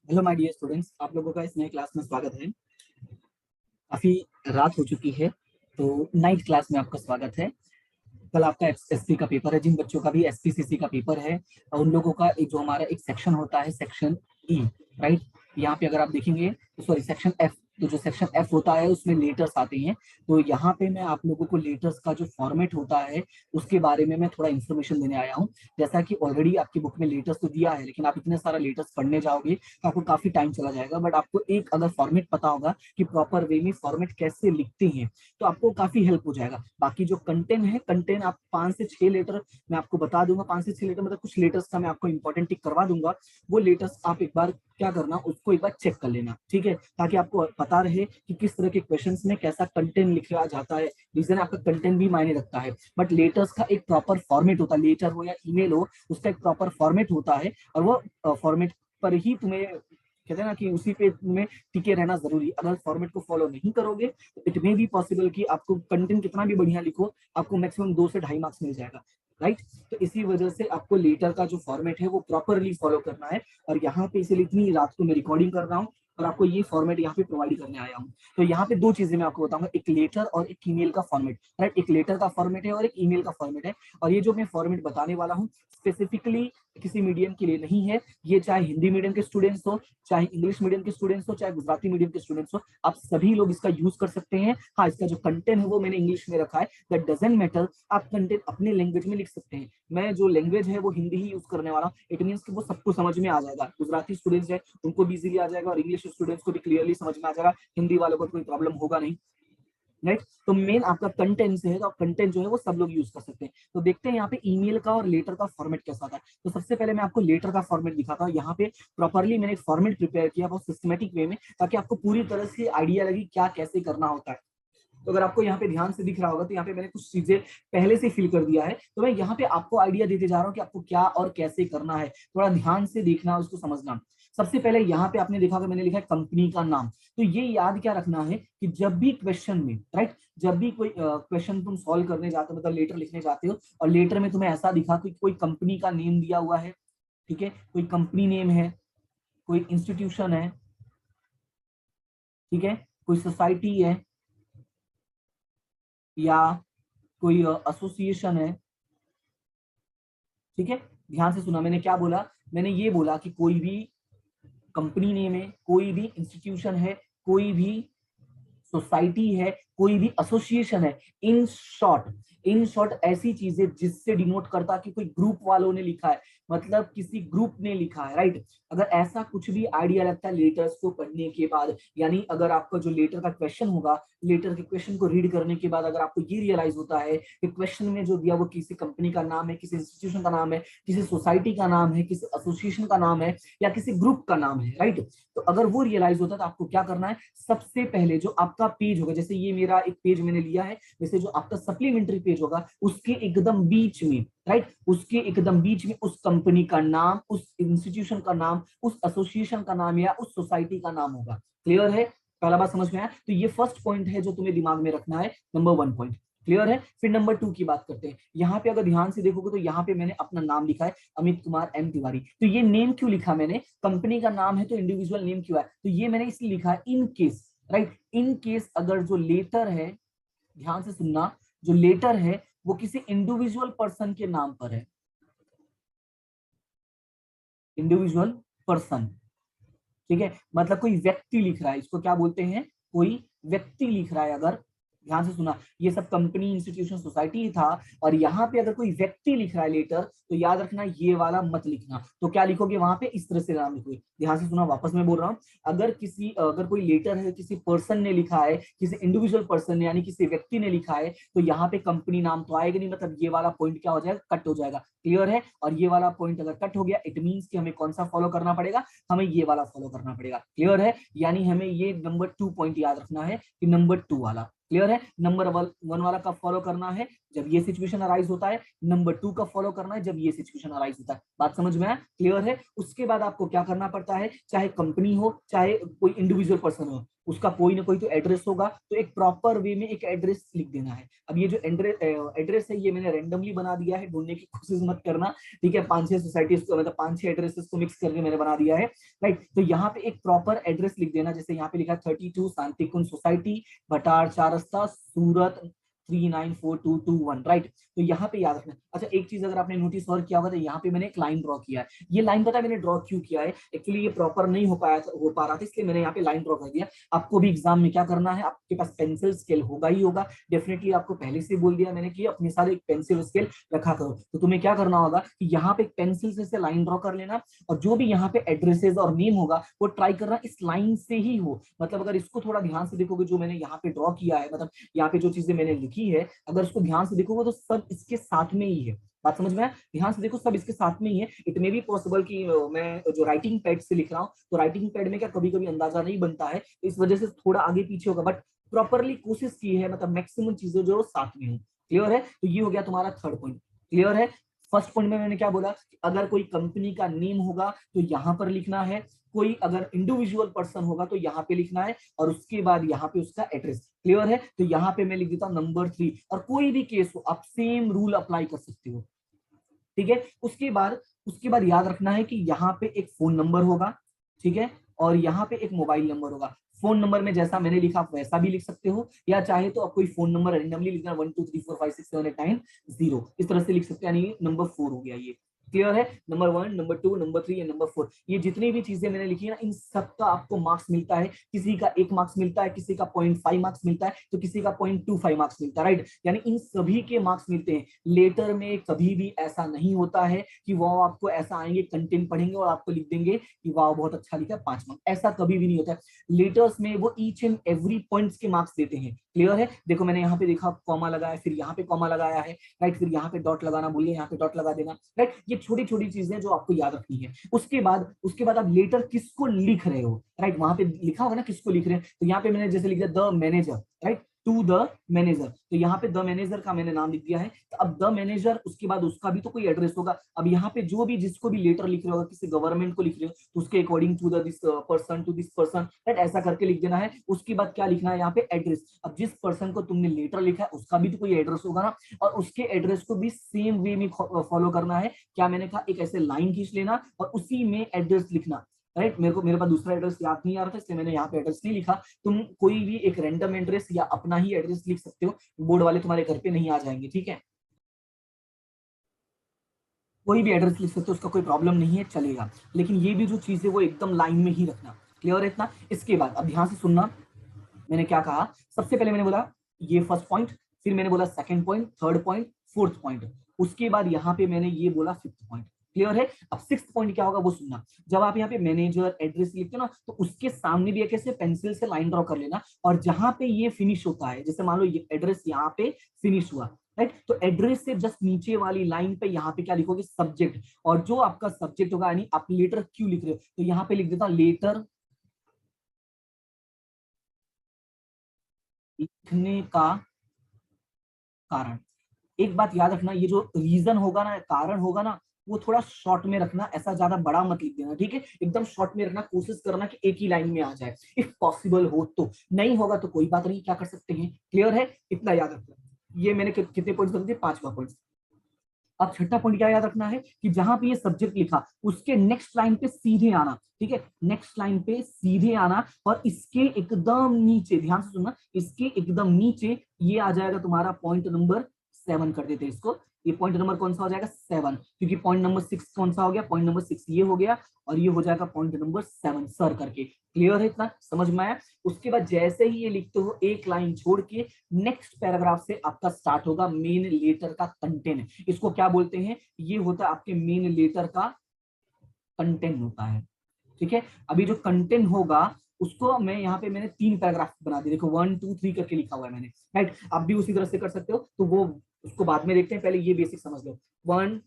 Hello my dear students, आप लोगों का इस नए क्लास में स्वागत है। काफी रात हो चुकी है तो नाइट क्लास में आपका स्वागत है। कल आपका एसपी का पेपर है, जिन बच्चों का भी एसपीसीसी का पेपर है और उन लोगों का एक जो हमारा एक सेक्शन होता है सेक्शन ई, राइट। यहाँ पे अगर आप देखेंगे तो सॉरी सेक्शन एफ, तो जो सेक्शन एफ होता है उसमें लेटर्स आते हैं। तो यहाँ पे मैं आप लोगों को लेटर्स का जो फॉर्मेट होता है उसके बारे में मैं थोड़ा इन्फॉर्मेशन देने आया हूँ। जैसा कि ऑलरेडी आपकी बुक में लेटर्स तो दिया है, लेकिन आप इतने सारा लेटर्स पढ़ने जाओगे तो आपको काफी टाइम चला जाएगा। बट आपको एक अगर फॉर्मेट पता होगा कि प्रॉपर वे में फॉर्मेट कैसे लिखते हैं तो आपको काफी हेल्प हो जाएगा। बाकी जो कंटेंट है, कंटेंट आप 5 से 6 लेटर मैं आपको बता दूंगा। 5 से 6 लेटर मतलब कुछ लेटर्स का मैं आपको इंपॉर्टेंट टिक करवा दूंगा। वो लेटर्स आप एक बार क्या करना, उसको एक बार चेक कर लेना, ठीक है, ताकि आपको पता रहे कि किस तरह के क्वेश्चंस में कैसा कंटेंट लिखा जाता है। रीजन आपका कंटेंट भी मायने रखता है, बट लेटर्स का एक प्रॉपर फॉर्मेट होता है। लेटर हो या ईमेल हो, उसका एक प्रॉपर फॉर्मेट होता है और वो फॉर्मेट पर ही तुम्हें कहते हैं ना कि उसी पे तुम्हें टिके रहना जरूरी। अगर फॉर्मेट को फॉलो नहीं करोगे तो इट मे बी पॉसिबल कि आपको कंटेंट कितना भी बढ़िया लिखो, आपको मैक्सिमम 2 से 2.5 मार्क्स मिल जाएगा, राइट। तो इसी वजह से आपको लेटर का जो फॉर्मेट है वो प्रॉपरली फॉलो करना है। और यहाँ पे इसीलिए इतनी रात को मैं रिकॉर्डिंग कर रहा हूँ और आपको ये फॉर्मेट यहाँ पे प्रोवाइड करने आया हूँ। तो यहाँ पे 2 चीजें मैं आपको बताऊंगा, एक लेटर और एक ईमेल का फॉर्मेट, राइट। एक लेटर का फॉर्मेट है और एक ईमेल का फॉर्मेट है। और ये जो मैं फॉर्मेट बताने वाला हूँ स्पेसिफिकली किसी मीडियम के लिए नहीं है। ये चाहे हिंदी मीडियम के स्टूडेंट्स हो, चाहे इंग्लिश मीडियम के स्टूडेंट्स हो, चाहे गुजराती मीडियम के स्टूडेंट्स हो, आप सभी लोग इसका यूज कर सकते हैं। हाँ, इसका जो कंटेंट है वो मैंने इंग्लिश में रखा है, दैट डजंट मैटर। आप कंटेंट अपने लैंग्वेज में लिख सकते हैं। मैं जो लैंग्वेज है वो हिंदी ही यूज करने वाला हूँ। इट मीन्स कि वो सबको समझ में आ जाएगा। गुजराती स्टूडेंट्स है उनको भी इजीली आ जाएगा और इंग्लिश स्टूडेंट्स को भी क्लियरली समझ में आ जाएगा। हिंदी वालों को कोई प्रॉब्लम होगा नहीं, राइट। तो मेन आपका कंटेंट से है, तो कंटेंट जो है वो सब लोग यूज कर सकते हैं। तो देखते हैं यहाँ पे ईमेल का और लेटर का फॉर्मेट कैसा था। तो सबसे पहले मैं आपको लेटर का फॉर्मेट दिखाता हूँ। यहाँ पे प्रॉपरली मैंने एक फॉर्मेट प्रिपेयर किया बहुत सिस्टमेटिक वे में, ताकि आपको पूरी तरह से आइडिया लगे क्या कैसे करना होता है। तो अगर आपको यहाँ पे ध्यान से दिख रहा होगा तो यहाँ पे मैंने कुछ चीजें पहले से फिल कर दिया है। तो मैं यहाँ पे आपको आइडिया देते जा रहा हूँ कि आपको क्या और कैसे करना है। थोड़ा ध्यान से देखना, उसको समझना। सबसे पहले यहाँ पे आपने देखा होगा मैंने लिखा है कंपनी का नाम। तो ये याद क्या रखना है कि जब भी क्वेश्चन में, राइट, जब भी कोई क्वेश्चन तुम सॉल्व करने जाते हो, मतलब लेटर लिखने जाते हो और लेटर में तुम्हें ऐसा दिखा कि कोई कंपनी का नेम दिया हुआ है, ठीक है, कोई कंपनी नेम है, कोई इंस्टीट्यूशन है, ठीक है, कोई सोसाइटी है या कोई एसोसिएशन है, ठीक है। ध्यान से सुना मैंने क्या बोला। मैंने ये बोला कि कोई भी कंपनी नेम है, कोई भी इंस्टीट्यूशन है, कोई भी सोसाइटी है, कोई भी एसोसिएशन है। इन शॉर्ट ऐसी चीजें जिससे डिनोट करता कि कोई ग्रुप वालों ने लिखा है, मतलब किसी ग्रुप ने लिखा है, राइट। अगर ऐसा कुछ भी आइडिया लगता है लेटर्स को पढ़ने के बाद, यानी अगर आपका जो लेटर का क्वेश्चन होगा, लेटर के क्वेश्चन को रीड करने के बाद अगर आपको ये रियलाइज होता है कि क्वेश्चन में जो दिया वो किसी कंपनी का नाम है, किसी इंस्टीट्यूशन का नाम है, किसी सोसाइटी का नाम है, किसी एसोसिएशन का नाम है या किसी ग्रुप का नाम है, राइट। तो अगर वो रियलाइज होता है तो आपको क्या करना है, सबसे पहले जो आपका पेज होगा, जैसे ये मेरा एक पेज मैंने लिया है, जैसे जो आपका सप्लीमेंट्री पेज होगा उसके एकदम बीच में, राइट, उसके एकदम बीच में उस कंपनी का नाम, उस इंस्टीट्यूशन का नाम, उस एसोसिएशन का नाम या उस सोसाइटी का नाम होगा। क्लियर है? पहला बात समझ में आया? तो ये फर्स्ट पॉइंट है जो तुम्हें दिमाग में रखना है, नंबर 1 पॉइंट। क्लियर है? फिर नंबर 2 की बात करते हैं। यहाँ पे अगर ध्यान से देखोगे तो यहाँ पे मैंने अपना नाम लिखा है, अमित कुमार एम तिवारी। तो ये नेम क्यों लिखा मैंने, कंपनी का नाम है तो इंडिविजुअल नेम क्यों है, तो ये मैंने इसलिए लिखा है in case, right, in case अगर जो लेटर है, ध्यान से सुनना, जो लेटर है वो किसी इंडिविजुअल पर्सन के नाम पर है, इंडिविजुअल पर्सन, ठीक है, मतलब कोई व्यक्ति लिख रहा है, इसको क्या बोलते हैं, कोई व्यक्ति लिख रहा है। अगर ध्यान से सुना, ये सब कंपनी इंस्टीट्यूशन सोसाइटी था और यहाँ पे अगर कोई व्यक्ति लिख रहा है लेटर तो याद रखना ये वाला मत लिखना। तो क्या लिखोगे वहां पे, इस तरह से नाम लिखोगे। ध्यान से सुना, वापस मैं बोल रहा हूँ, अगर कोई लेटर है किसी पर्सन ने लिखा है, किसी इंडिविजुअल पर्सन ने यानी किसी व्यक्ति ने लिखा है, तो यहाँ पे कंपनी नाम तो आएगा नहीं, मतलब ये वाला पॉइंट क्या हो जाएगा, कट हो जाएगा। क्लियर है? और ये वाला पॉइंट अगर कट हो गया इट मीन्स कि हमें कौन सा फॉलो करना पड़ेगा, हमें ये वाला फॉलो करना पड़ेगा। क्लियर है? यानी हमें ये नंबर 2 पॉइंट याद रखना है कि नंबर 2 वाला। क्लियर है? नंबर 1 वाला कब फॉलो करना है, जब ये सिचुएशन अराइज होता है। नंबर 2 का फॉलो करना है जब ये सिचुएशन अराइज होता है। बात समझ में आया? क्लियर है? उसके बाद आपको क्या करना पड़ता है, चाहे कंपनी हो चाहे कोई इंडिविजुअल पर्सन हो, उसका कोई ना कोई तो एड्रेस होगा, तो एक प्रॉपर वे में एक एड्रेस लिख देना है। अब ये जो एड्रेस है ये मैंने रेंडमली बना दिया है, ढूंढने की कोशिश मत करना, ठीक है। 5-6 सोसाइटीज को, मतलब 5-6 एड्रेसेस को मिक्स करके मैंने बना दिया है, राइट। तो यहाँ पे एक प्रॉपर एड्रेस लिख देना, जैसे यहाँ पे लिखा 32 शांति कुंज सोसाइटी, भटार 4 रास्ता, सूरत 394221, राइट। तो यहाँ पे याद रखना। अच्छा, एक चीज अगर आपने नोटिस और किया होगा तो यहाँ पे मैंने एक लाइन ड्रॉ किया है। ये लाइन पता है मैंने ड्रॉ क्यों किया है? एक्चुअली ये प्रॉपर नहीं हो पा रहा था, इसलिए मैंने यहाँ पे लाइन ड्रॉ कर दिया। आपको भी एग्जाम में क्या करना है, आपके पास पेंसिल स्केल होगा ही होगा, डेफिनेटली आपको पहले से बोल दिया मैंने कि अपने सारे एक पेंसिल स्केल रखा करो। तो तुम्हें क्या करना होगा कि यहाँ पे एक पेंसिल से लाइन ड्रॉ कर लेना, और जो भी यहाँ पे एड्रेसेस और नेम होगा वो ट्राई करना इस लाइन से ही हो। मतलब अगर इसको थोड़ा ध्यान से देखोगे, जो मैंने यहाँ पे ड्रॉ किया है, मतलब यहाँ पे जो चीजें मैंने लिखी है, अगर उसको ध्यान से देखोगे तो सब इसके साथ में ही है। बात समझ में आया? ध्यान से देखो, सब इसके साथ में ही है। इट मे बी पॉसिबल कि मैं जो राइटिंग पैड से लिख रहा हूँ, तो राइटिंग पैड में क्या कभी कभी अंदाजा नहीं बनता है, इस वजह से थोड़ा आगे पीछे होगा, बट प्रॉपरली कोशिश की है, मतलब मैक्सिमम चीजें जो साथ में हो। क्लियर है? तो ये हो गया तुम्हारा थर्ड पॉइंट। क्लियर है? फर्स्ट पॉइंट में मैंने क्या बोला, अगर कोई कंपनी का नेम होगा तो यहाँ पर लिखना है, कोई अगर इंडिविजुअल पर्सन होगा तो यहाँ पे लिखना है, और उसके बाद यहाँ पे उसका एड्रेस। क्लियर है? तो यहाँ पे मैं लिख देता हूँ नंबर 3, और कोई भी केस हो आप सेम रूल अप्लाई कर सकते हो, ठीक है। उसके बाद याद रखना है कि यहाँ पे एक फोन नंबर होगा, ठीक है, और यहाँ पे एक मोबाइल नंबर होगा। फोन नंबर में जैसा मैंने लिखा आप वैसा भी लिख सकते हो, या चाहे तो आप कोई फोन नंबर रेंडमली लिखना, 1234567890, इस तरह से लिख सकते हैं, यानी नंबर 4 हो गया ये। क्लियर है? नंबर 1, नंबर 2, नंबर 3 या नंबर 4, ये जितनी भी चीजें मैंने लिखी है ना, इन सबका आपको मार्क्स मिलता है। किसी का 1 मार्क्स मिलता है, किसी का 0.5 मार्क्स मिलता है, तो किसी का 0.25 मार्क्स मिलता है, राइट। यानी इन सभी के मार्क्स मिलते हैं। लेटर में कभी भी ऐसा नहीं होता है कि वो आपको ऐसा आएंगे, कंटेंट पढ़ेंगे और आपको लिख देंगे कि वाह बहुत अच्छा लिखा, 5 मार्क्स, ऐसा कभी भी नहीं होता है। लेटर्स में वो ईच एंड एवरी पॉइंट्स के मार्क्स देते हैं। क्लियर है? देखो मैंने यहाँ पे देखा कॉमा लगाया, फिर यहाँ पे कॉमा लगाया है, राइट, फिर यहाँ पे डॉट लगाना भूलिए, यहाँ पे डॉट लगा देना, राइट। ये छोटी छोटी चीजें जो आपको याद रखनी है। उसके बाद आप लेटर किसको लिख रहे हो, राइट, वहां पे लिखा होगा ना किसको लिख रहे हैं, तो यहाँ पे मैंने जैसे लिख दिया the manager, right, to the manager, तो यहाँ पे द मैनेजर का मैंने नाम लिख दिया है। तो अब द मैनेजर, उसके बाद उसका भी तो कोई एड्रेस होगा। अब यहाँ पे जो भी जिसको भी लेटर लिख रहे हो, किसी गवर्नमेंट को लिख रहे हो, तो उसके according to the this person, to this person, right, ऐसा करके लिख देना है। उसके बाद क्या लिखना है यहाँ पे, एड्रेस। अब जिस पर्सन को तुमने लेटर लिखा है उसका भी तो कोई एड्रेस होगा ना, और उसके एड्रेस को भी सेम वे में फॉलो करना है। क्या मैंने कहा, एक ऐसे लाइन खींच लेना और उसी में एड्रेस लिखना, राइट। मेरे पास दूसरा एड्रेस याद नहीं आ रहा था, इसलिए मैंने यहाँ पे एड्रेस नहीं लिखा। तुम कोई भी एक रैंडम एड्रेस या अपना ही एड्रेस लिख सकते हो, बोर्ड वाले तुम्हारे घर पे नहीं आ जाएंगे, ठीक है। कोई भी एड्रेस लिख सकते हो, उसका कोई प्रॉब्लम नहीं है, चलेगा। लेकिन ये भी जो चीज है वो एकदम लाइन में ही रखना। क्लियर है इतना? इसके बाद अब ध्यान से सुनना, मैंने क्या कहा। सबसे पहले मैंने बोला ये फर्स्ट पॉइंट, फिर मैंने बोला second point, third point, fourth point, उसके बाद यहाँ पे मैंने ये बोला फिफ्थ पॉइंट। क्लियर है? अब सिक्स्थ पॉइंट क्या होगा वो सुनना। जब आप यहाँ पे मैनेजर एड्रेस लिखते हो ना, तो उसके सामने भी एक ऐसे पेंसिल से लाइन ड्रॉ कर लेना, और जहां पे ये फिनिश होता है, जैसे मान लो ये एड्रेस यहाँ पे फिनिश हुआ, राइट, तो एड्रेस से जस्ट नीचे वाली लाइन पे यहाँ पे क्या लिखोगे, सब्जेक्ट। और जो आपका सब्जेक्ट होगा, यानी आप लेटर क्यों लिख रहे हो, तो यहाँ पे लिख देता लेटर लिखने का कारण। एक बात याद रखना, ये जो रीजन होगा ना, कारण होगा ना, वो थोड़ा शॉर्ट में रखना, ऐसा ज्यादा बड़ा मत लिख देना, ठीक है। एकदम शॉर्ट में रखना, कोशिश करना कि एक ही लाइन में आ जाए, इफ पॉसिबल हो तो। नहीं होगा तो कोई बात नहीं, क्या कर सकते हैं। क्लियर है? इतना याद रखना। ये मैंने कितने पॉइंट्स बता दिए, 5वां पॉइंट। अब छठा पॉइंट क्या याद रखना है कि जहां पे ये सब्जेक्ट लिखा, उसके नेक्स्ट लाइन पे सीधे आना, ठीक है, नेक्स्ट लाइन पे सीधे आना, और इसके एकदम नीचे, ध्यान से सुनना, इसके एकदम नीचे ये आ जाएगा तुम्हारा पॉइंट नंबर 7 कर देते हैं इसको। ये पॉइंट नंबर कौन सा हो जाएगा, 7, क्योंकि पॉइंट नंबर 6 कौन सा हो गया, पॉइंट नंबर 6 ये हो गया, और ये हो जाएगा पॉइंट नंबर 7 सर करके। क्लियर है? इतना समझ में आया? उसके बाद जैसे ही ये लिखते हो, एक लाइन छोड़ के नेक्स्ट पैराग्राफ से आपका स्टार्ट होगा मेन लेटर का कंटेंट। इसको क्या बोलते हैं, ये होता है आपके मेन लेटर का कंटेंट होता है, ठीक है। अभी जो कंटेंट होगा उसको मैं यहाँ पे मैंने 3 पैराग्राफ बना दिए, देखो 1 2 3 करके लिखा हुआ है मैंने, राइट। आप भी उसी तरह से कर सकते हो, तो वो उसको बाद में देखते हैं, पहले ये बेसिक समझ लो। 1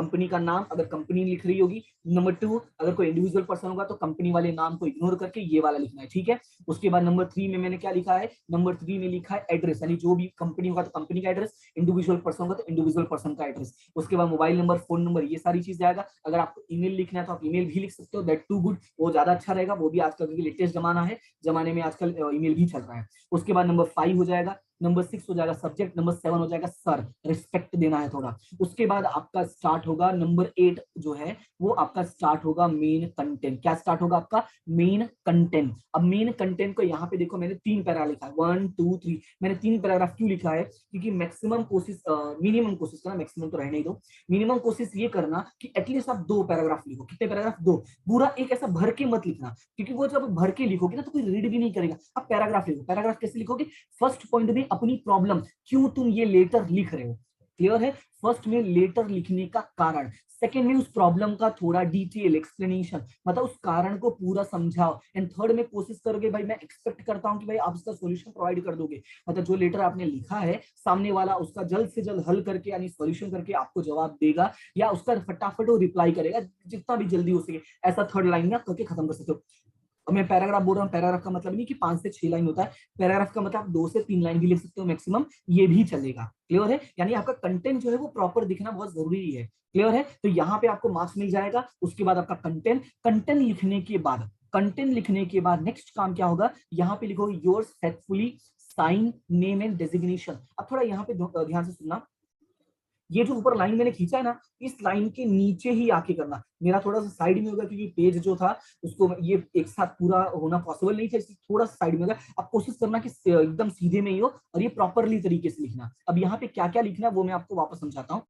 कंपनी का नाम अगर कंपनी लिख रही होगी। नंबर 2, अगर कोई इंडिविजुअल पर्सन होगा तो कंपनी वाले नाम को इग्नोर करके ये वाला लिखना है, ठीक है। उसके बाद नंबर 3 में मैंने क्या लिखा है, नंबर 3 में लिखा है एड्रेस, यानी जो भी कंपनी होगा तो कंपनी का एड्रेस, इंडिविजुअल पर्सन होगा तो इंडिविजुअल पर्सन का एड्रेस। उसके बाद मोबाइल नंबर, फोन नंबर, ये सारी चीज आएगा। अगर आपको ईमेल लिखना है तो आप ईमेल भी लिख सकते हो, दैट टू गुड, वो ज्यादा अच्छा रहेगा, वो भी आजकल क्योंकि लेटेस्ट जमाना है, जमाने में आजकल ईमेल भी चल रहा है। उसके बाद नंबर 5 हो जाएगा, नंबर 6 हो जाएगा सब्जेक्ट, नंबर 7 हो जाएगा सर, रिस्पेक्ट देना है थोड़ा। उसके बाद आपका स्टार्ट होगा नंबर 8 जो है वो आपका स्टार्ट होगा मेन कंटेंट। क्या स्टार्ट होगा आपका, मेन कंटेंट। अब मेन कंटेंट को यहाँ पे देखो मैंने 3 पैरा लिखा है, 1 2 3। मैंने 3 पैराग्राफ क्यों लिखा है, क्योंकि मैक्सिमम कोशिश, मिनिमम कोशिश करना, मैक्सिमम तो रहने ही दो, मिनिमम कोशिश ये करना कि एटलीस्ट आप 2 पैराग्राफ लिखो। कितने पैराग्राफ, 2। पूरा एक ऐसा भर के मत लिखना, क्योंकि वो जब भर के लिखोगे ना तो कोई रीड भी नहीं करेगा। आप पैराग्राफ लिखो। पैराग्राफ कैसे लिखोगे, फर्स्ट पॉइंट में अपनी प्रॉब्लम, क्यों तुम ये लेटर लिख रहे हो, क्लियर है। फर्स्ट में लेटर लिखने का कारण, सेकंड में उस प्रॉब्लम का थोड़ा डिटेल एक्सप्लेनेशन, मतलब उस कारण को पूरा समझाओ, एंड थर्ड में कोशिश करोगे भाई, मैं एक्सपेक्ट करता हूं कि भाई आप इसका सॉल्यूशन प्रोवाइड कर दोगे, मतलब जो लेटर आपने लिखा है सामने वाला उसका जल्द से जल्द हल करके यानी सॉल्यूशन करके आपको जवाब देगा, या उसका फटाफट वो रिप्लाई करेगा जितना भी जल्दी हो सके। ऐसा थर्ड लाइन में आप करके खत्म कर सकते हो। और मैं पैराग्राफ बोल रहा हूँ, पैराग्राफ का मतलब नहीं कि 5 से 6 लाइन होता है, पैराग्राफ का मतलब 2 से 3 लाइन भी लिख सकते हो मैक्सिमम, ये भी चलेगा, क्लियर है। यानी आपका कंटेंट जो है वो प्रॉपर दिखना बहुत जरूरी है, क्लियर है। तो यहाँ पे आपको मार्क्स मिल जाएगा। उसके बाद आपका कंटेंट, कंटेंट लिखने के बाद, कंटेंट लिखने के बाद नेक्स्ट काम क्या होगा, यहाँ पे लिखो yours faithfully sign name and designation. अब थोड़ा यहाँ पे ध्यान से सुनना, ये जो ऊपर लाइन मैंने खींचा है ना, इस लाइन के नीचे ही आके करना। मेरा थोड़ा सा साइड में होगा क्योंकि पेज जो था उसको ये एक साथ पूरा होना पॉसिबल नहीं था, इसलिए थोड़ा सा साइड में होगा। अब कोशिश करना कि एकदम सीधे में ही हो और ये प्रॉपरली तरीके से लिखना। अब यहाँ पे क्या क्या लिखना है वो मैं आपको वापस समझाता हूँ।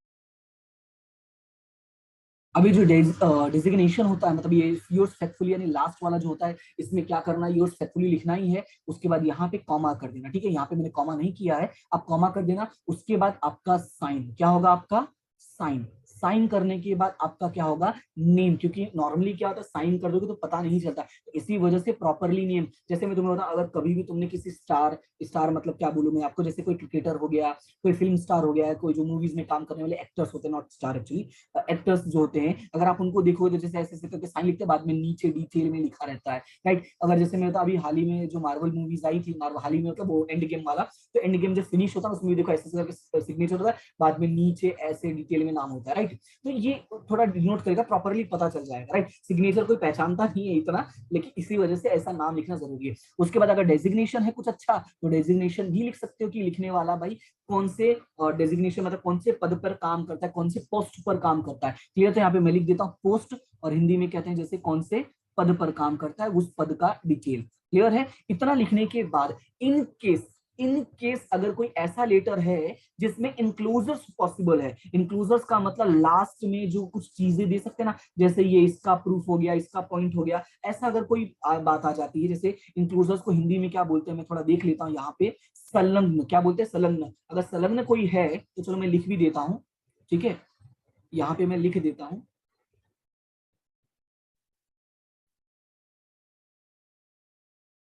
अभी जो डिजिग्नेशन होता है, मतलब ये योर्स फेथफुली यानी लास्ट वाला जो होता है, इसमें क्या करना है, योर्स फेथफुली लिखना ही है। उसके बाद यहाँ पे कॉमा कर देना, ठीक है। यहाँ पे मैंने कॉमा नहीं किया है, आप कॉमा कर देना। उसके बाद आपका साइन, क्या होगा आपका साइन। साइन करने के बाद आपका क्या होगा, नेम, क्योंकि नॉर्मली क्या होता है साइन कर दोगे तो पता नहीं चलता, तो इसी वजह से प्रॉपरली नेम। जैसे मैं तुम्हें बताऊं, अगर कभी भी तुमने किसी स्टार, स्टार मतलब क्या बोलूं मैं आपको, जैसे कोई क्रिकेटर हो गया, कोई फिल्म स्टार हो गया, कोई जो मूवीज में काम करने वाले एक्टर्स होते हैं, नॉट स्टार एक्चुअली, एक्टर्स जो होते हैं, अगर आप उनको देखोगे तो जैसे ऐसे ऐसे करके साइन लिखते हैं, बाद में नीचे डिटेल में लिखा रहता है, राइट। अगर जैसे मैं अभी हाल ही में जो मार्वल मूवीज आई थी, हाल ही में मतलब वो एंड गेम वाला, तो एंड गेम जब फिनिश होता है उसमें देखो ऐसे करके सिग्नेचर होता है, बाद में नीचे ऐसे डिटेल में नाम होता है, राइट। तो ये थोड़ा डिनोट करेगा, प्रॉपरली पता चल जाएगा, राइट। सिग्नेचर कोई पहचानता नहीं है इतना, लेकिन इसी वजह से ऐसा नाम लिखना जरूरी है। उसके बाद अगर डेजिग्नेशन है कुछ अच्छा, तो डेजिग्नेशन भी लिख सकते हो कि लिखने वाला भाई कौन से डेजिग्नेशन मतलब कौन से पद पर काम करता है, कौन से पोस्ट पर काम करता है, क्लियर। तो यहाँ पे मैं लिख देता हूँ पोस्ट, और हिंदी में कहते हैं जैसे कौन से पद पर काम करता है उस पद का डिटेल, क्लियर है। इतना लिखने के बाद इन केस अगर कोई ऐसा लेटर है जिसमें इंक्लूजर्स पॉसिबल है, इंक्लूजर्स का मतलब लास्ट में जो कुछ चीजें दे सकते हैं ना, जैसे ये इसका प्रूफ हो गया, इसका पॉइंट हो गया, ऐसा अगर कोई बात आ जाती है, जैसे इंक्लूजर्स को हिंदी में क्या बोलते हैं मैं थोड़ा देख लेता हूँ यहाँ पे, संलग्न, क्या बोलते हैं संलग्न। अगर संलग्न कोई है तो चलो मैं लिख भी देता हूँ, ठीक है, यहाँ पे मैं लिख देता हूँ,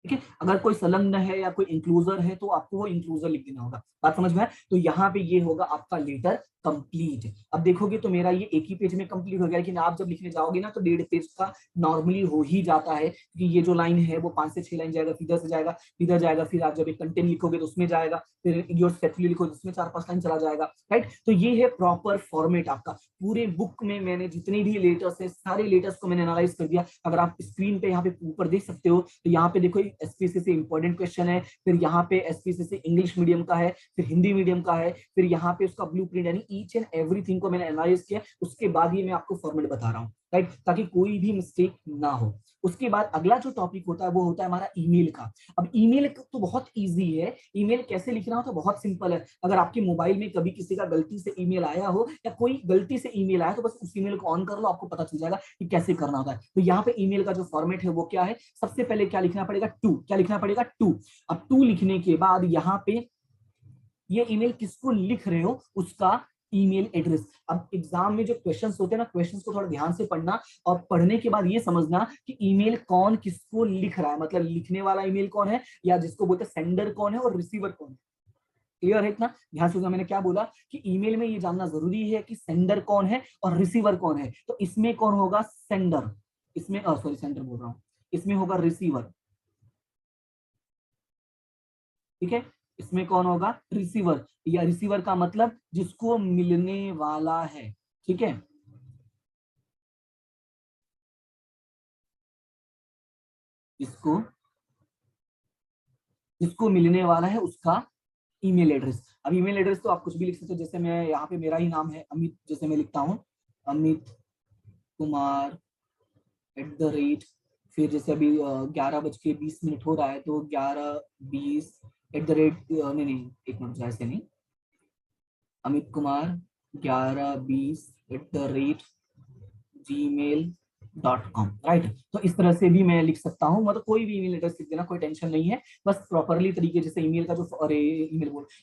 ठीक है। अगर कोई संलग्न है या कोई इंक्लूजर है तो आपको वो इंक्लूजर लिख देना होगा, बात समझ में है। तो यहाँ पे ये होगा आपका लेटर कंप्लीट। अब देखोगे तो मेरा ये एक ही पेज में कंप्लीट हो गया, लेकिन आप जब लिखने जाओगे ना तो 1.5 पेज का नॉर्मली हो ही जाता है, क्योंकि ये जो लाइन है वो 5 से 6 लाइन जाएगा, फिर इधर से जाएगा, इधर जाएगा, फिर आप जब एक कंटेंट लिखोगे तो उसमें जाएगा, फिर योर सेटली लिखोगे तो उसमें 4-5 लाइन चला जाएगा, राइट। तो ये है प्रॉपर फॉर्मेट आपका। पूरे बुक में मैंने जितने भी लेटर्स है सारे लेटर्स को मैंने एनालाइज कर दिया। अगर आप स्क्रीन पे यहाँ पे ऊपर देख सकते हो तो यहाँ पे देखो एसपीसी से इंपॉर्टेंट क्वेश्चन है, फिर यहाँ पे एसपीसी से इंग्लिश मीडियम का है, फिर हिंदी मीडियम का है, फिर यहाँ पे उसका ब्लूप्रिंट यानी ईच एंड एवरीथिंग को मैंने एनालाइज किया, उसके बाद ये मैं आपको फॉर्मेट बता रहा हूँ, राइट, ताकि कोई भी मिस्टेक ना हो। उसके बाद अगला जो टॉपिक होता है वो होता है हमारा ईमेल का। अब ईमेल तो बहुत इजी है, ईमेल कैसे लिखना हो तो बहुत सिंपल है। अगर आपके मोबाइल में कभी किसी का गलती से ईमेल आया हो या कोई गलती से ईमेल आया तो बस उस ईमेल को ऑन कर लो, आपको पता चल जाएगा कि कैसे करना होता है। तो यहाँ पे ईमेल का जो फॉर्मेट है वो क्या है, सबसे पहले क्या लिखना पड़ेगा, टू। क्या लिखना पड़ेगा, टू। अब टू लिखने के बाद यहाँ पे ये ईमेल किसको लिख रहे हो उसका ईमेल एड्रेस। अब एग्जाम में जो क्वेश्चंस होते हैं ना, क्वेश्चंस को थोड़ा ध्यान से पढ़ना, और पढ़ने के बाद ये समझना कि ईमेल कौन किसको लिख रहा है, मतलब लिखने वाला ईमेल कौन है, या जिसको बोलते हैं सेंडर कौन है और रिसीवर कौन है, क्लियर है इतना? ध्यान से मैंने क्या बोला कि ईमेल में ये जानना जरूरी है कि सेंडर कौन है और रिसीवर कौन है। तो इसमें कौन होगा? सेंडर। इसमें सॉरी सेंडर बोल रहा हूं, इसमें होगा रिसीवर। ठीक है, इसमें कौन होगा? रिसीवर, या रिसीवर का मतलब जिसको मिलने वाला है। ठीक है, जिसको जिसको मिलने वाला है उसका ईमेल एड्रेस। अब ईमेल एड्रेस तो आप कुछ भी लिख सकते हो, जैसे मैं यहाँ पे मेरा ही नाम है अमित, जैसे मैं लिखता हूँ अमित कुमार @ फिर जैसे अभी 11:20 हो रहा है तो 11:20 नहीं नहीं, एक मिनट, ऐसे नहीं, अमित कुमार 11:20 @gmail.com, राइट। तो इस तरह से भी मैं लिख सकता हूँ, मतलब कोई भी ईमेल एड्रेस लिख देना, कोई टेंशन नहीं है। बस प्रॉपरली तरीके जैसे ईमेल का जो, अरे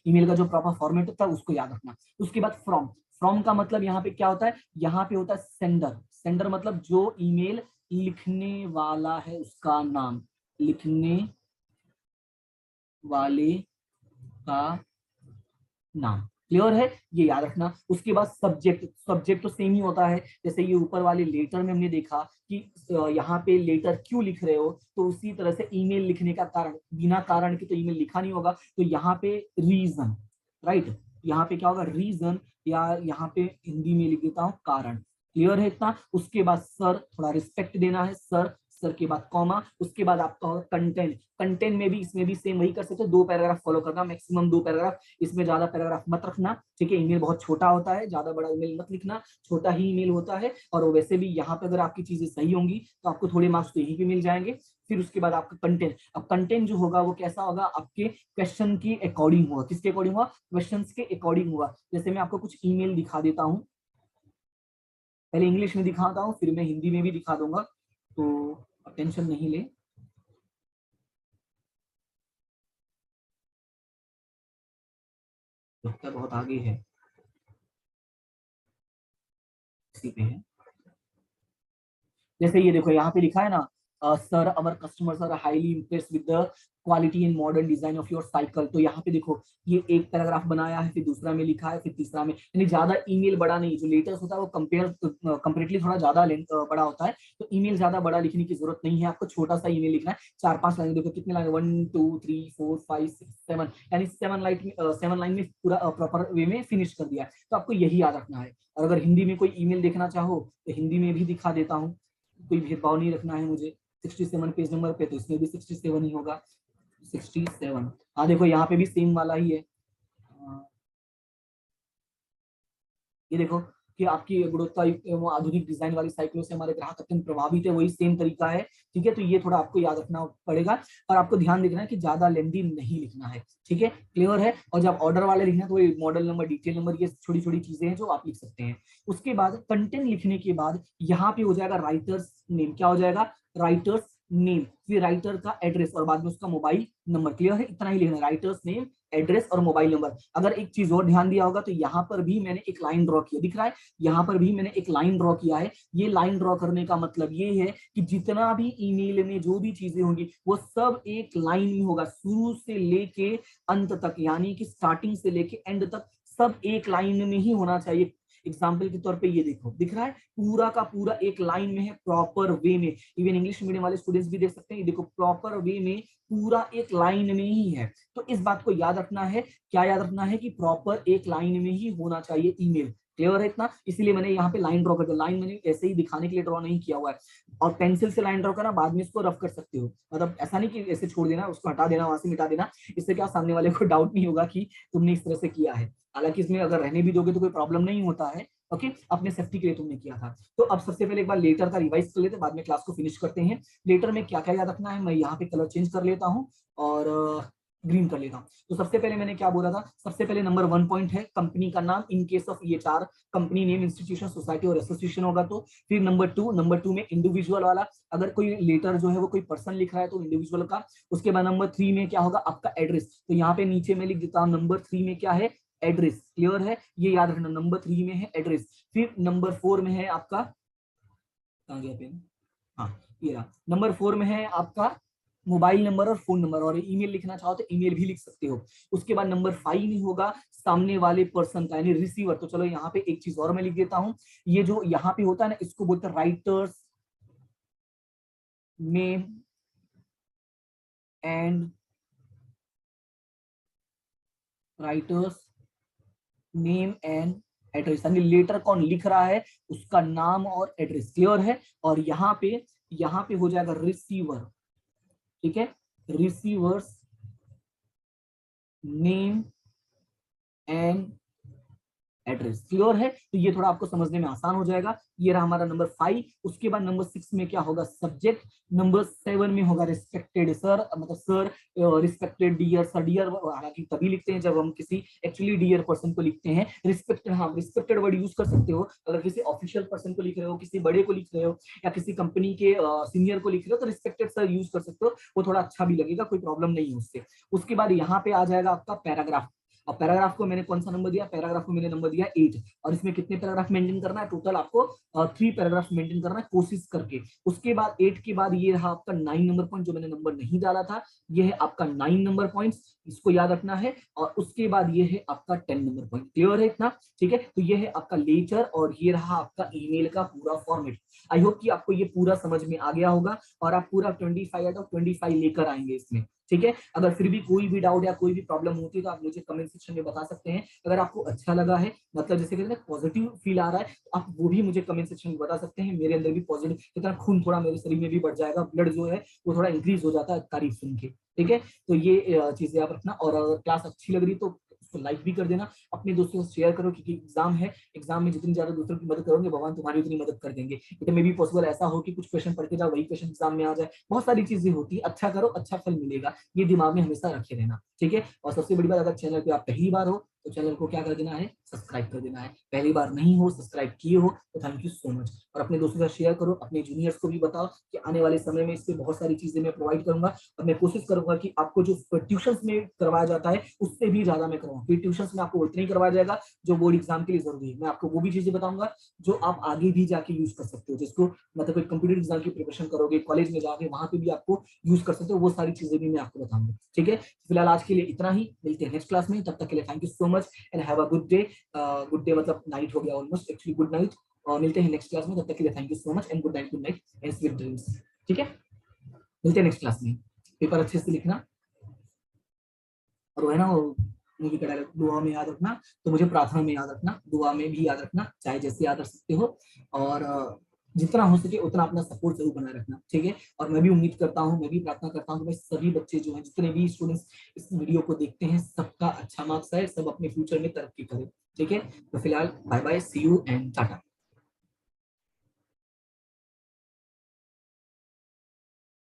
ईमेल का जो प्रॉपर फॉर्मेट होता है उसको याद रखना। उसके बाद फ्रॉम, फ्रॉम का मतलब यहाँ पे क्या होता है? यहाँ पे होता है सेंडर। सेंडर मतलब जो ईमेल लिखने वाला है उसका नाम, लिखने वाले का नाम। क्लियर है? ये याद रखना। उसके बाद सब्जेक्ट, सब्जेक्ट तो सेम ही होता है, जैसे ये ऊपर वाले लेटर में हमने देखा कि यहाँ पे लेटर क्यों लिख रहे हो, तो उसी तरह से ईमेल लिखने का कारण, बिना कारण के तो ईमेल लिखा नहीं होगा, तो यहाँ पे रीजन, राइट, यहाँ पे क्या होगा? रीजन, या यहाँ पे हिंदी में लिख देता हूँ कारण। क्लियर है इतना? उसके बाद सर, थोड़ा रिस्पेक्ट देना है सर, सर के बाद कॉमा, उसके बाद आपका होगा कंटेंट। कंटेंट में भी, इसमें भी सेम वही कर सकते हो, 2 पैराग्राफ फॉलो करना, मैक्सिमम 2 पैराग्राफ, इसमें ज्यादा पैराग्राफ मत रखना। ठीक है, ईमेल बहुत छोटा होता है, ज्यादा बड़ा ईमेल मत लिखना, छोटा ही ईमेल होता है। और वैसे भी यहाँ पे अगर आपकी चीजें सही होंगी तो आपको थोड़े मार्क्स तो यहीं पे मिल जाएंगे। फिर उसके बाद आपका कंटेंट, अब कंटेंट जो होगा वो कैसा होगा? आपके क्वेश्चन के अकॉर्डिंग होगा। किसके अकॉर्डिंग होगा? क्वेश्चन के अकॉर्डिंग होगा। जैसे मैं आपको कुछ ईमेल दिखा देता हूँ, पहले इंग्लिश में दिखाता हूँ फिर मैं हिंदी में भी दिखा दूंगा, तो टेंशन नहीं ले। लगता है बहुत आगे है, इसी पे है। जैसे ये देखो यहाँ पे लिखा है ना, sir our customers are highly impress with the quality and modern design of your cycle. तो यहाँ पे देखो ये एक पैराग्राफ बनाया है, फिर दूसरा में लिखा है, फिर तीसरा में, यानी ज्यादा ईमेल बड़ा नहीं। जो लेटर्स होता है वो कंपेरेटली थोड़ा ज्यादा बड़ा होता है, तो ईमेल ज्यादा बड़ा लिखने की जरूरत नहीं है, आपको छोटा सा ईमेल लिखना है। 4-5 लाइन, देखो कितने लाइन, 1 2 3 4 5 6 7, यानी 7 लाइन में पूरा प्रॉपर वे में फिनिश कर दिया है। तो आपको यही याद रखना है। और अगर हिंदी में कोई ईमेल देखना चाहो तो हिंदी में भी दिखा देता हूँ, कोई भेदभाव नहीं रखना है मुझे। 67 पेज नंबर पे, तो इसमें भी 67 ही होगा, 67। हाँ देखो यहाँ पे भी सेम वाला ही है। ये देखो कि आपकी गुणवत्ता युक्त एवं आधुनिक डिजाइन वाली साइकिलों से हमारे ग्राहक अत्यंत प्रभावित है, वही सेम तरीका है। ठीक है, तो ये थोड़ा आपको याद रखना पड़ेगा, और आपको ध्यान रखना है कि ज्यादा लेंदी नहीं लिखना है। ठीक है, क्लियर है? और जब ऑर्डर वाले लिखना है तो ये मॉडल नंबर, डिटेल नंबर, ये छोटी छोटी चीजें हैं जो आप लिख सकते हैं। उसके बाद कंटेंट लिखने के बाद यहाँ पे हो जाएगा राइटर्स नेम। क्या हो जाएगा? राइटर्स नेम, फिर राइटर का एड्रेस और बाद में उसका मोबाइल नंबर। क्लियर है? इतना ही लिखना है, राइटर्स नेम, एड्रेस और मोबाइल नंबर। अगर एक चीज और ध्यान दिया होगा तो यहाँ पर भी मैंने एक लाइन ड्रॉ किया, दिख रहा है? यहाँ पर भी मैंने एक लाइन ड्रॉ किया है। ये लाइन ड्रॉ करने का मतलब ये है कि जितना भी ईमेल में जो भी चीजें होंगी वो सब एक लाइन में होगा, शुरू से लेके अंत तक, यानी कि स्टार्टिंग से लेके एंड तक सब एक लाइन में ही होना चाहिए। एग्जाम्पल के तौर पे ये देखो, दिख रहा है? पूरा का पूरा एक लाइन में है, प्रॉपर वे में। इवन इंग्लिश मीडियम वाले स्टूडेंट्स भी देख सकते हैं, ये देखो प्रॉपर वे में पूरा एक लाइन में ही है। तो इस बात को याद रखना है। क्या याद रखना है? कि प्रॉपर एक लाइन में ही होना चाहिए ईमेल। क्लियर है इतना? इसीलिए मैंने यहाँ पे लाइन ड्रॉ कर दिया। लाइन मैंने ऐसे ही दिखाने के लिए ड्रॉ नहीं किया हुआ है। और पेंसिल से लाइन ड्रॉ करना, बाद में इसको रफ कर सकते हो, मतलब ऐसा नहीं कि ऐसे छोड़ देना, उसको हटा देना, वहां से मिटा देना। इससे क्या, सामने वाले को डाउट नहीं होगा कि तुमने इस तरह से किया है। हालांकि इसमें अगर रहने भी दोगे तो कोई प्रॉब्लम नहीं होता है। ओके, अपने सेफ्टी के लिए तुमने किया था। तो अब सबसे पहले एक बार लेटर का रिवाइज कर लेते हैं, बाद में क्लास को फिनिश करते हैं। लेटर में क्या क्या याद रखना है, मैं यहाँ पे कलर चेंज कर लेता हूँ और ग्रीन कर लेता हूँ। तो सबसे पहले मैंने क्या बोला था? सबसे पहले नंबर 1 पॉइंट है कंपनी का नाम, in case of EHR company name, institution, society और एसोसिएशन होगा तो। फिर नंबर 2 में इंडिविजुअल वाला, अगर कोई लेटर जो है वो कोई पर्सन लिख रहा है तो इंडिविजुअल का। उसके बाद नंबर 3 में क्या होगा? आपका एड्रेस। तो यहाँ पे नीचे में लिख देता हूँ नंबर 3 में क्या है? एड्रेस। क्लियर है? ये याद रखना, नंबर 3 में है एड्रेस। फिर नंबर 4 में है आपका, कहाँ गया पेन? हाँ, ये रहा। नंबर 4 में है आपका मोबाइल नंबर और फोन नंबर, और ईमेल लिखना चाहो तो ईमेल भी लिख सकते हो। उसके बाद नंबर 5 नहीं होगा सामने वाले पर्सन का यानी रिसीवर। तो चलो यहाँ पे एक चीज और मैं लिख देता हूं, ये जो यहाँ पे होता है ना इसको बोलते हैं राइटर्स नेम एंड एड्रेस, यानी लेटर कौन लिख रहा है उसका नाम और एड्रेस। क्लियर है। और यहाँ पे हो जाएगा रिसीवर। ठीक है, receivers name and address. Clear है। तो ये थोड़ा आपको समझने में आसान हो जाएगा। ये रहा हमारा नंबर 5। उसके बाद नंबर 6 में क्या होगा, सब्जेक्ट। नंबर 7 में होगा रिस्पेक्टेड सर, मतलब sir, respected dear sir. Dear हालांकि तभी लिखते हैं जब हम किसी एक्चुअली डियर पर्सन को लिखते हैं। रिस्पेक्टेड, हाँ रिस्पेक्टेड वर्ड यूज कर सकते हो अगर किसी ऑफिशियल पर्सन को लिख रहे हो, किसी बड़े को लिख रहे हो, या किसी कंपनी के सीनियर को लिख रहे हो तो रिस्पेक्टेड सर यूज कर सकते हो, वो थोड़ा अच्छा भी लगेगा, कोई प्रॉब्लम नहीं है उससे। उसके बाद यहाँ पे आ जाएगा आपका पैराग्राफ। और पैराग्राफ को मैंने कौन सा नंबर दिया, पैराग्राफ को मैंने नंबर दिया 8। और इसमें कितने पैराग्राफ मेंटेन करना है, टोटल आपको 3 पैराग्राफ मेंटेन करना है कोशिश करके। उसके बाद 8 के बाद ये रहा आपका 9 नंबर पॉइंट, जो मैंने नंबर नहीं डाला था, ये है आपका 9 नंबर पॉइंट्स, इसको याद रखना है। और उसके बाद ये है आपका 10 नंबर पॉइंट। क्लियर है इतना। ठीक है, तो ये है आपका लेटर और ये रहा आपका ईमेल का पूरा फॉर्मेट। आई होप कि आपको ये पूरा समझ में आ गया होगा और आप पूरा 25 आउट ऑफ 25 लेकर आएंगे इसमें। ठीक है, अगर फिर भी कोई भी डाउट या कोई भी प्रॉब्लम होती है तो आप मुझे कमेंट सेक्शन में बता सकते हैं। अगर आपको अच्छा लगा है, मतलब जैसे कहते हैं पॉजिटिव फील आ रहा है, तो आप वो भी मुझे कमेंट सेक्शन में बता सकते हैं। मेरे अंदर भी पॉजिटिव, कितना खून थोड़ा मेरे शरीर में भी बढ़ जाएगा, ब्लड जो है वो थोड़ा इंक्रीज हो जाता है तारीफ सुन के। ठीक है, तो ये चीजें आप रखना। और अगर क्लास अच्छी लग रही तो उसको लाइक भी कर देना, अपने दोस्तों से शेयर करो, क्योंकि एग्जाम है, एग्जाम में जितनी ज्यादा दूसरों की मदद करोगे भगवान तुम्हारी उतनी मदद कर देंगे। इट मे भी पॉसिबल ऐसा हो कि कुछ क्वेश्चन पढ़ के जाओ वही क्वेश्चन एग्जाम में आ जाए, बहुत सारी चीजें होती है। अच्छा करो, अच्छा फल मिलेगा, ये दिमाग में हमेशा रखे रहना। ठीक है, और सबसे बड़ी बात, अगर चैनल पे आप पहली बार हो तो चैनल को क्या कर देना है, सब्सक्राइब कर देना है। पहली बार नहीं हो, सब्सक्राइब किए हो तो थैंक यू सो मच। और अपने दोस्तों के साथ शेयर करो, अपने जूनियर्स को भी बताओ कि आने वाले समय में इससे बहुत सारी चीजें मैं प्रोवाइड करूंगा। और मैं कोशिश करूंगा कि आपको जो ट्यूशन में करवाया जाता है उससे भी ज्यादा मैं करवाऊँ। फिर ट्यूशन में आपको उतना ही करवाया जाएगा जो बोर्ड एग्जाम के लिए जरूरी है। मैं आपको वो भी चीजें बताऊंगा जो आप आगे भी जाके यूज कर सकते हो, जिसको मतलब कोई कंप्यूटर एग्जाम की प्रिपरेशन करोगे, कॉलेज में जाके वहां पे भी आपको यूज कर सकते हो, वो सारी चीजें भी मैं आपको बताऊंगा। ठीक है, फिलहाल आज के लिए इतना ही, मिलते हैं नेक्स्ट क्लास में। तब तक के लिए thank you so much and have a good day. Good day मतलब नाइट हो गया ऑलमोस्ट, एक्चुअली गुड नाइट। और मिलते हैं नेक्स्ट क्लास में, तब तक के लिए thank you so much and good night, good night and sweet dreams. ठीक है, मिलते हैं नेक्स्ट क्लास में। पेपर अच्छे से लिखना, और वो है ना वो मूवी का डायलॉग, दुआ में याद रखना, तो मुझे प्रार्थना में याद रखना, दुआ में भी याद रखना, चाहे जैसे याद रख सकते हो। और जितना हो सके उतना अपना सपोर्ट जरूर बनाए रखना। ठीक है, और मैं भी उम्मीद करता हूँ, मैं भी प्रार्थना करता हूँ कि सभी बच्चे जो हैं, जितने भी स्टूडेंट्स इस वीडियो को देखते हैं, सबका अच्छा मार्क्स आए, सब अपने फ्यूचर में तरक्की करें। ठीक है, तो फिलहाल bye bye, see you and Tata.